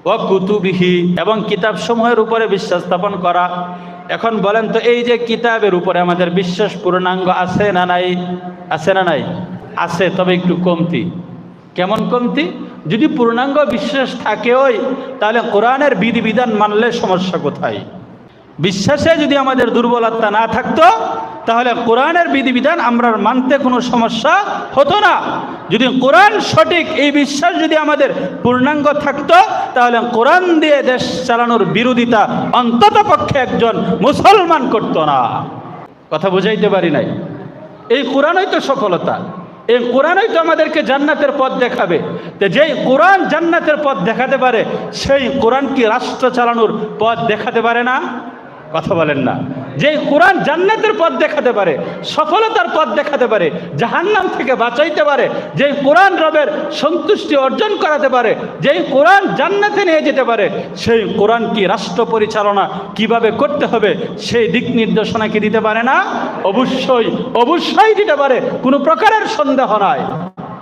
ওয়া কুতুবিহি, এবং কিতাব সমূহের উপরে বিশ্বাস স্থাপন করা। এখন বলেন তো, এই যে কিতাবের উপরে আমাদের বিশ্বাস পূর্ণাঙ্গ আছে না নাই? আছে না নাই? আছে, তবে একটু কমতি। কেমন কমতি? যদি পূর্ণাঙ্গ বিশ্বাস থাকেই, তাহলে কোরআনের বিধিবিধান মানলে সমস্যা কোথায়? বিশ্বাসে যদি আমাদের দুর্বলতা না থাকতো, তাহলে কোরআনের বিধিবিধান আমরা মানতে কোনো সমস্যা হতো না। যদি কোরআন সঠিক, এই বিশ্বাস যদি আমাদের পূর্ণাঙ্গ থাকতো, তাহলে কোরআন দিয়ে দেশ চালানোর বিরোধিতা অন্তত পক্ষে একজন মুসলমান করতো না। কথা বুঝাইতে পারি নাই? এই কোরআনই তো সফলতা, এই কোরআনই তো আমাদেরকে জান্নাতের পথ দেখাবে। তো যেই কোরআন জান্নাতের পথ দেখাতে পারে, সেই কোরআন কি রাষ্ট্র চালানোর পথ দেখাতে পারে না? কথা বলেন না? যেই কোরআন জান্নাতের পথ দেখাতে পারে, সফলতার পথ দেখাতে পারে, জাহান্নাম থেকে বাঁচাইতে পারে, যেই কোরআন রবের সন্তুষ্টি অর্জন করাতে পারে, যেই কোরআন জান্নাতে নিয়ে যেতে পারে, সেই কোরআন কি রাষ্ট্র পরিচালনা কিভাবে করতে হবে সেই দিক নির্দেশনা কি দিতে পারে না? অবশ্যই অবশ্যই দিতে পারে, কোনো প্রকারের সন্দেহ নাই।